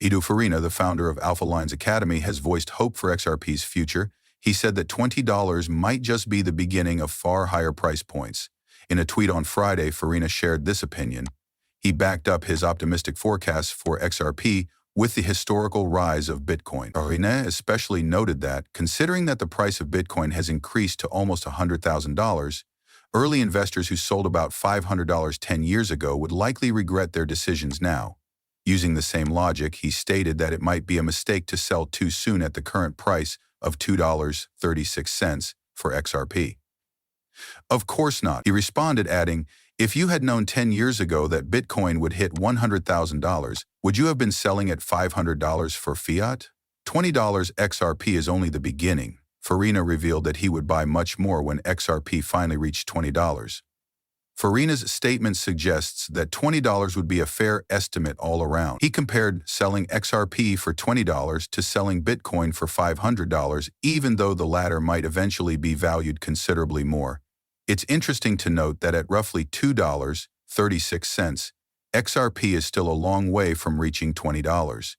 Edu Farina, the founder of Alpha Lines Academy, has voiced hope for XRP's future. He said that $20 might just be the beginning of far higher price points. In a tweet on Friday, Farina shared this opinion. He backed up his optimistic forecasts for XRP with the historical rise of Bitcoin. Farina especially noted that, considering that the price of Bitcoin has increased to almost $100,000, early investors who sold about $500 10 years ago would likely regret their decisions now. Using the same logic, he stated that it might be a mistake to sell too soon at the current price of $2.36 for XRP. Of course not, he responded, adding, if you had known 10 years ago that Bitcoin would hit $100,000, would you have been selling at $500 for fiat? $20 XRP is only the beginning. Farina revealed that he would buy much more when XRP finally reached $20. Farina's statement suggests that $20 would be a fair estimate all around. He compared selling XRP for $20 to selling Bitcoin for $500, even though the latter might eventually be valued considerably more. It's interesting to note that at roughly $2.36, XRP is still a long way from reaching $20.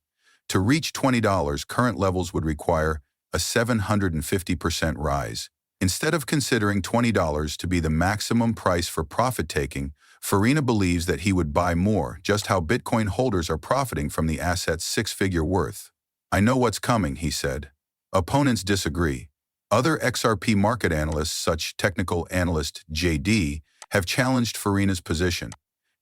To reach $20, current levels would require a 750% rise. Instead of considering $20 to be the maximum price for profit-taking, Farina believes that he would buy more, just how Bitcoin holders are profiting from the asset's six-figure worth. I know what's coming, he said. Opponents disagree. Other XRP market analysts, such technical analyst JD, have challenged Farina's position.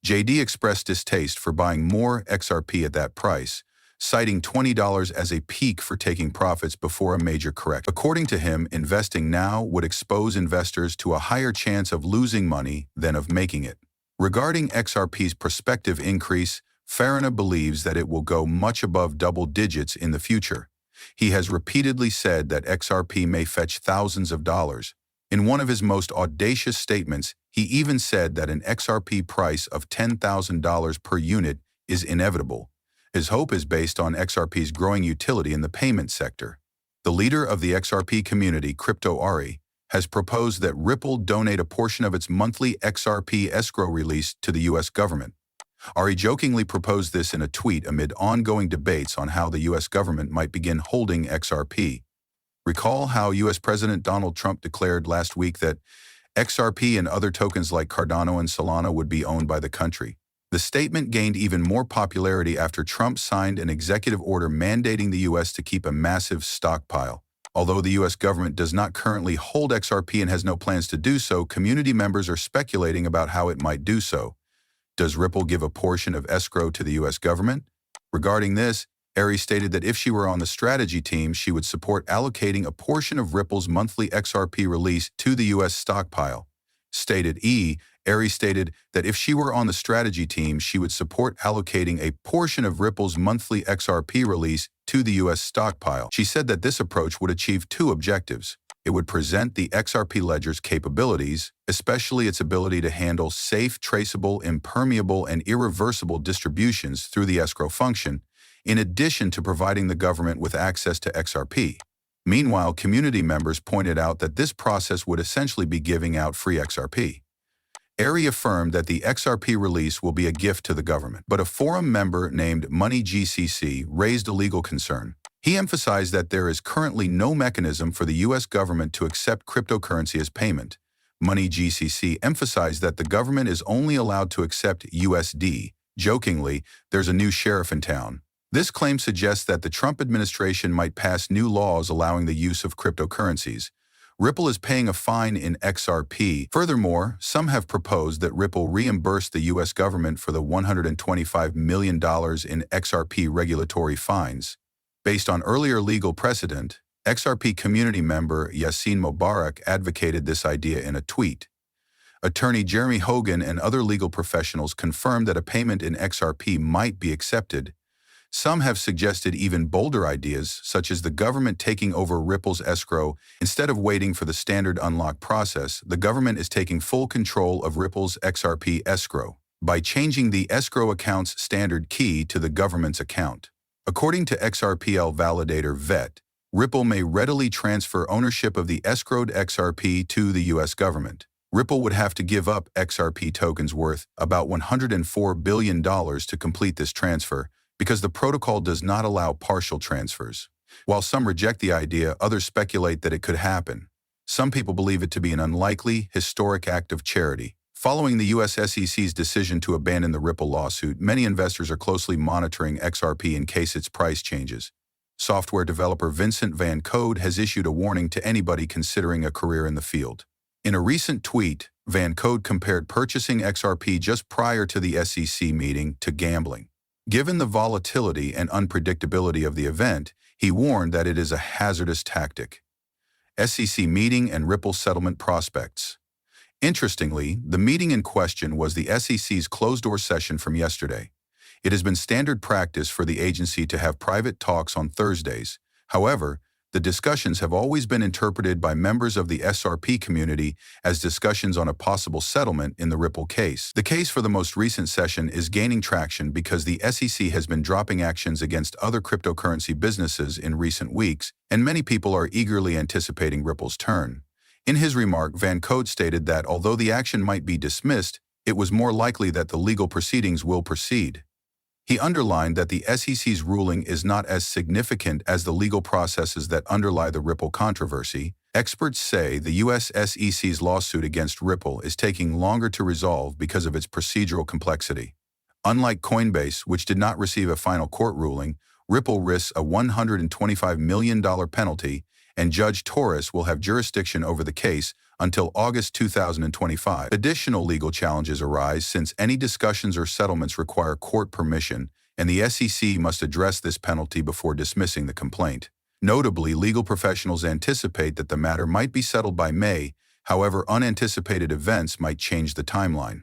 JD expressed distaste for buying more XRP at that price, citing $20 as a peak for taking profits before a major correction. According to him, investing now would expose investors to a higher chance of losing money than of making it. Regarding XRP's prospective increase, Farina believes that it will go much above double digits in the future. He has repeatedly said that XRP may fetch thousands of dollars. In one of his most audacious statements, he even said that an XRP price of $10,000 per unit is inevitable. His hope is based on XRP's growing utility in the payment sector. The leader of the XRP community, Crypto Ari, has proposed that Ripple donate a portion of its monthly XRP escrow release to the U.S. government. Ari jokingly proposed this in a tweet amid ongoing debates on how the U.S. government might begin holding XRP. Recall how U.S. President Donald Trump declared last week that XRP and other tokens like Cardano and Solana would be owned by the country. The statement gained even more popularity after Trump signed an executive order mandating the U.S. to keep a massive stockpile. Although the U.S. government does not currently hold XRP and has no plans to do so, community members are speculating about how it might do so. Does Ripple give a portion of escrow to the U.S. government? Regarding this, Ari stated that if she were on the strategy team, she would support allocating a portion of Ripple's monthly XRP release to the U.S. stockpile. Ari stated that if she were on the strategy team, she would support allocating a portion of Ripple's monthly XRP release to the U.S. stockpile. She said that this approach would achieve two objectives. It would present the XRP ledger's capabilities, especially its ability to handle safe, traceable, impermeable, and irreversible distributions through the escrow function, in addition to providing the government with access to XRP. Meanwhile, community members pointed out that this process would essentially be giving out free XRP. Ari affirmed that the XRP release will be a gift to the government, but a forum member named MoneyGCC raised a legal concern. He emphasized that there is currently no mechanism for the U.S. government to accept cryptocurrency as payment. MoneyGCC emphasized that the government is only allowed to accept USD. Jokingly, there's a new sheriff in town. This claim suggests that the Trump administration might pass new laws allowing the use of cryptocurrencies. Ripple is paying a fine in XRP. Furthermore, some have proposed that Ripple reimburse the U.S. government for the $125 million in XRP regulatory fines. Based on earlier legal precedent, XRP community member Yassine Mubarak advocated this idea in a tweet. Attorney Jeremy Hogan and other legal professionals confirmed that a payment in XRP might be accepted. Some have suggested even bolder ideas, such as the government taking over Ripple's escrow. Instead of waiting for the standard unlock process, the government is taking full control of Ripple's XRP escrow by changing the escrow account's standard key to the government's account. According to XRPL validator VET, Ripple may readily transfer ownership of the escrowed XRP to the U.S. government. Ripple would have to give up XRP tokens worth about $104 billion to complete this transfer, because the protocol does not allow partial transfers. While some reject the idea, others speculate that it could happen. Some people believe it to be an unlikely, historic act of charity. Following the US SEC's decision to abandon the Ripple lawsuit, many investors are closely monitoring XRP in case its price changes. Software developer Vincent Van Code has issued a warning to anybody considering a career in the field. In a recent tweet, Van Code compared purchasing XRP just prior to the SEC meeting to gambling. Given the volatility and unpredictability of the event, he warned that it is a hazardous tactic. SEC meeting and Ripple settlement prospects. Interestingly, the meeting in question was the SEC's closed-door session from yesterday. It has been standard practice for the agency to have private talks on Thursdays. However, the discussions have always been interpreted by members of the SRP community as discussions on a possible settlement in the Ripple case. The case for the most recent session is gaining traction because the SEC has been dropping actions against other cryptocurrency businesses in recent weeks, and many people are eagerly anticipating Ripple's turn. In his remark, Van Code stated that although the action might be dismissed, it was more likely that the legal proceedings will proceed. He underlined that the SEC's ruling is not as significant as the legal processes that underlie the Ripple controversy. Experts say the US SEC's lawsuit against Ripple is taking longer to resolve because of its procedural complexity. Unlike Coinbase, which did not receive a final court ruling, Ripple risks a $125 million penalty, and Judge Torres will have jurisdiction over the case until August 2025. Additional legal challenges arise since any discussions or settlements require court permission, and the SEC must address this penalty before dismissing the complaint. Notably, legal professionals anticipate that the matter might be settled by May, however, unanticipated events might change the timeline.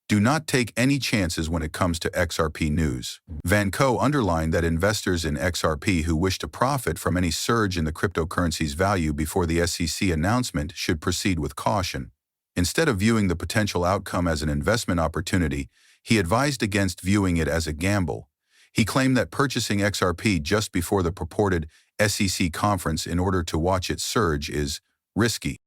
Do not take any chances when it comes to XRP news. Van Code underlined that investors in XRP who wish to profit from any surge in the cryptocurrency's value before the SEC announcement should proceed with caution. Instead of viewing the potential outcome as an investment opportunity, he advised against viewing it as a gamble. He claimed that purchasing XRP just before the purported SEC conference in order to watch it surge is risky.